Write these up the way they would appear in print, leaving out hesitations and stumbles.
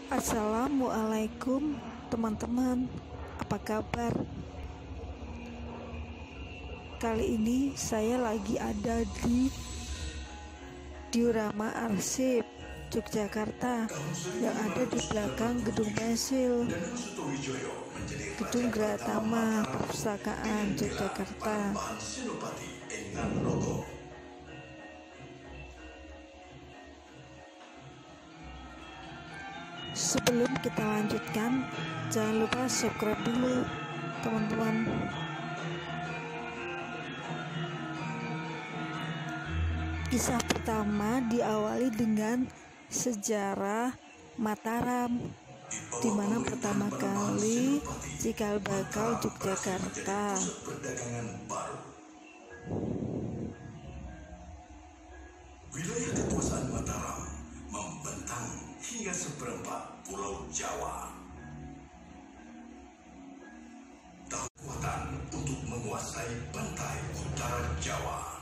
Assalamualaikum teman-teman, apa kabar? Kali ini saya lagi ada di Diorama Arsip Yogyakarta yang ada di belakang gedung pensil, gedung Grahatama Perpustakaan Yogyakarta. Sebelum kita lanjutkan, jangan lupa subscribe dulu teman-teman. Kisah pertama diawali dengan sejarah Mataram, di mana pertama kali cikal bakal Yogyakarta. Wilayah kekuasaan Mataram membentang hingga seperempat pulau Jawa. Kekuatan untuk menguasai pantai utara Jawa.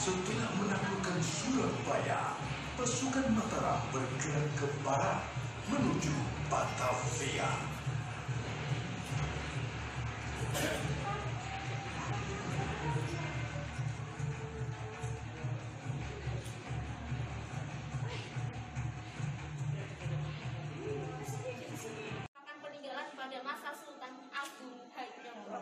Setelah menaklukkan Surabaya, pasukan Mataram bergerak ke barat menuju Batavia. Peninggalan pada masa Sultan Agung Hingga.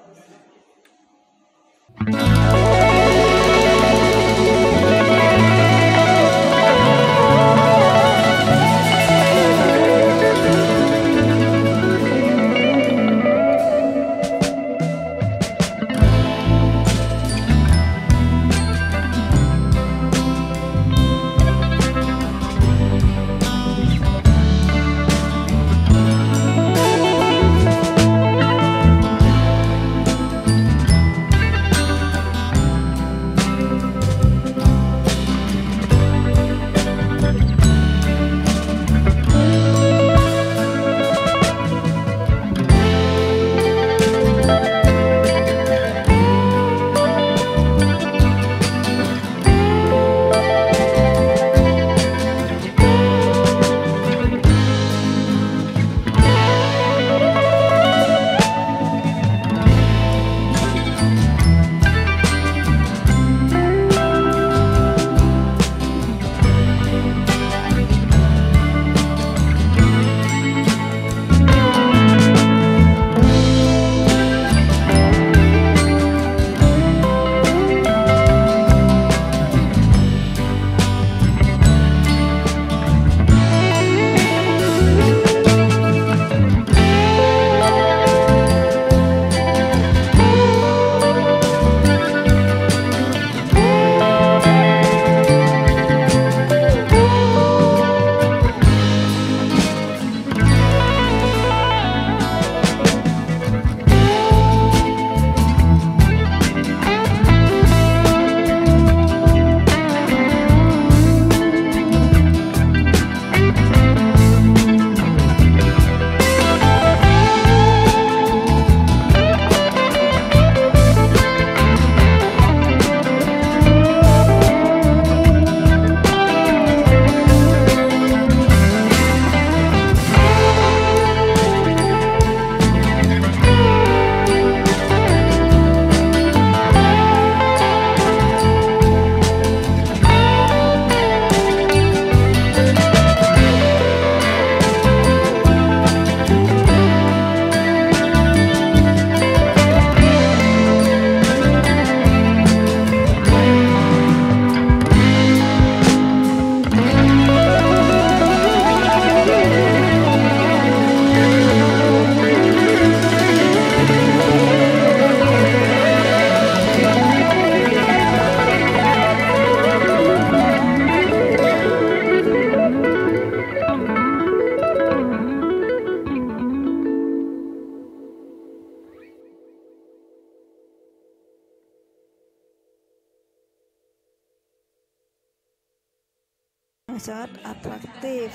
sangat atraktif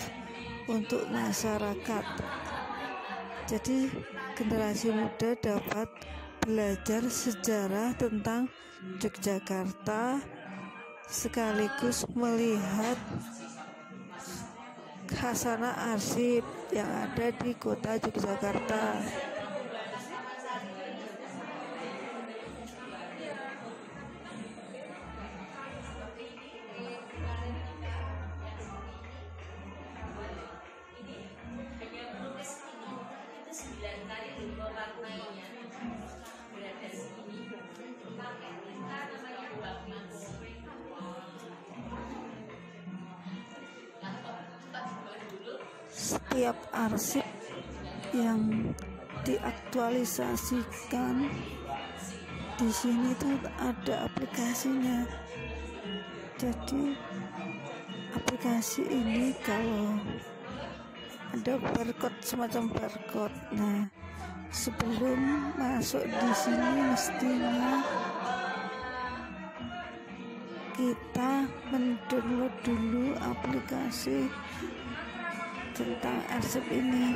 untuk masyarakat. Jadi generasi muda dapat belajar sejarah tentang Yogyakarta sekaligus melihat khasanah arsip yang ada di kota Yogyakarta. Setiap arsip yang diaktualisasikan di sini tuh ada aplikasinya. Jadi aplikasi ini kalau ada barcode, semacam barcode. Nah, sebelum masuk di sini mestinya kita mendownload dulu aplikasi tentang arsip ini.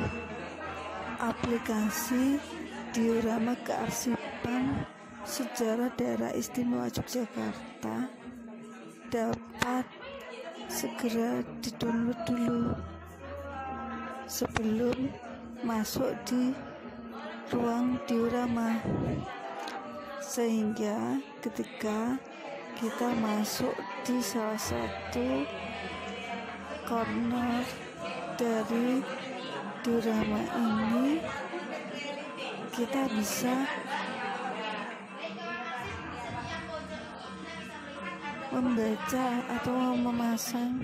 Aplikasi Diorama Kearsipan Sejarah Daerah Istimewa Yogyakarta dapat segera didownload dulu sebelum masuk di ruang diorama, sehingga ketika kita masuk di salah satu corner dari diorama ini, kita bisa membaca atau memasang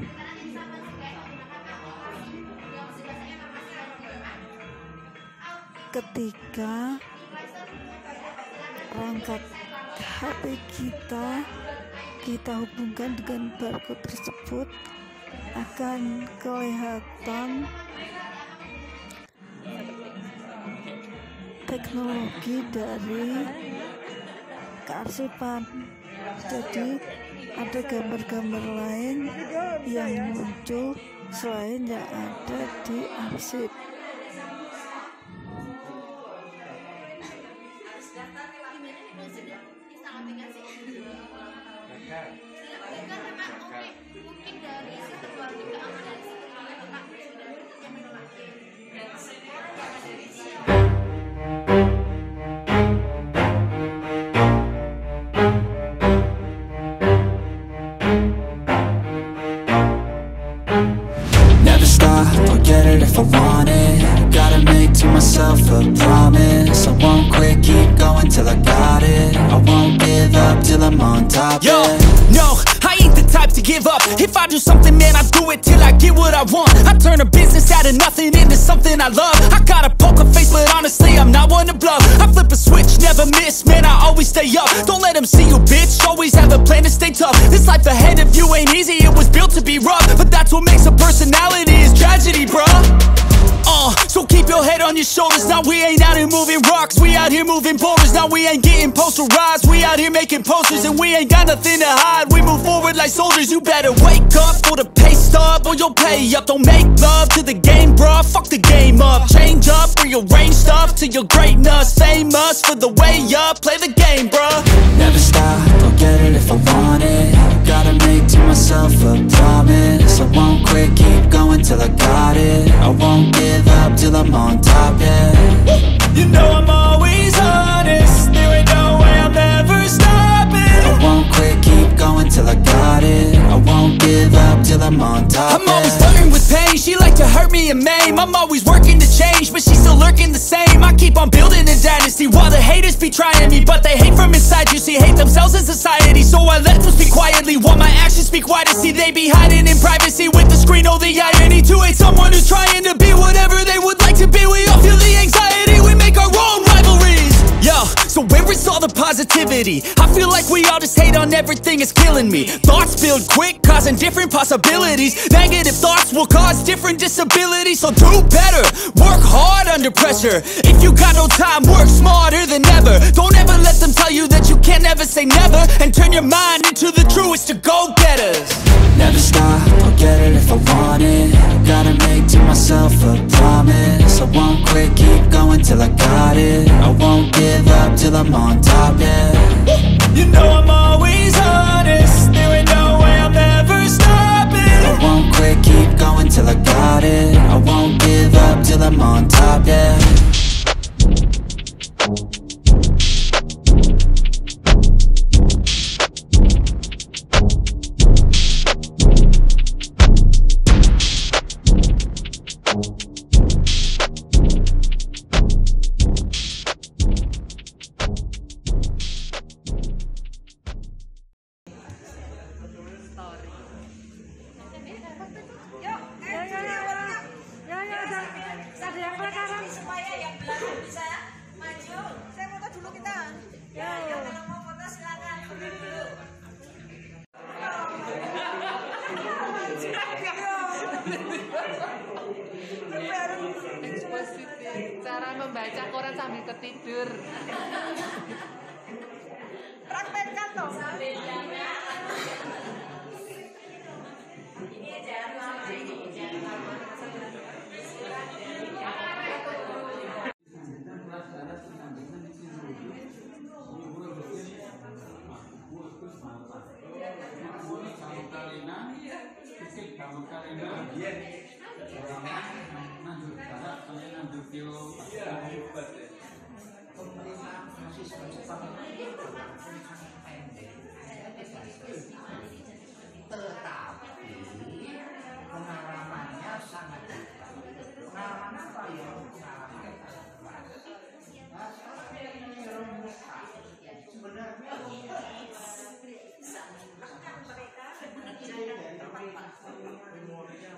ketika perangkat HP kita hubungkan dengan barcode tersebut, akan kelihatan teknologi dari kearsipan. Jadi ada gambar-gambar lain yang muncul selain yang ada di arsip. Never stop, I'll get it if I want it. Gotta make to myself a promise. I won't quit, keep going till I got it. I won't give up till I'm on top. Yo, no, I ain't the type to give up. If I do something, man, I do it till I get what I want. I turn a business out of nothing into something I love. I got a poker face, but honestly, I'm not one to bluff. I flip a switch, never miss, man, I always stay up. Don't let them see you, bitch, always have a plan to stay tough. This life ahead of you ain't easy, it was built to be rough. But that's what makes a personality, is tragedy, bruh. So keep your head on your shoulders. Now we ain't out here moving rocks, we out here moving boulders. Now we ain't getting posterized, we out here making posters. And we ain't got nothing to hide, we move forward like soldiers. You better wake up for the pay stub, or you'll pay up. Don't make love to the game, bruh, fuck the game up. Change up, rearrange stuff to your greatness. Famous for the way up, play the game, bruh. Never stop, I'll get it if I want it. Gotta make to myself a promise. I won't quit, keep going till I got it. I won't give up till I'm on top, yeah. You know I'm always honest, there ain't no way I'm ever stopping. I won't quit, keep going till I got it. I won't give up till I'm on top, I'm always flirting with pain, she like to hurt me and maim. I'm always working to change, but she's still lurking the same. I keep on building a dynasty while the haters be trying me. But they hate from inside, you see, hate themselves in society. So I let them speak quietly while my actions speak wider. See, they be hiding in privacy with the screen, oh the irony. To hate someone who's trying to be whatever they would like to be. We all feel the anxiety, we make our own rivalries. Yo, so where is all the positivity? I feel like we all just hate on everything, it's killing me. Thoughts build quick, causing different possibilities. Negative thoughts will cause different disabilities. So do better, work hard under pressure. If you got no time, work smarter than ever. Don't ever let them tell you that you can't never say never. And turn your mind into the truest to go-getters. Never stop, I'll get it if I a promise. I won't quit, keep going till I got it. I won't give up till I'm on top, yeah. You know I'm always honest, there ain't no way I'm ever stopping. I won't quit, keep going till I got it. I won't give up till I'm on top, yeah. Supaya yang belakang bisa maju. Saya foto dulu kita. Ya, kalau mau foto silakan berdiri dulu. Cara membaca koran sambil ketidur. Praktekkan toh. Ini jangan lama ini, jangan lama. Tetapi pengalamannya sangat besar. Pengalaman apa ya? Pengalaman sebenarnya Bisa menekan mereka mengerjakan tempat memorinya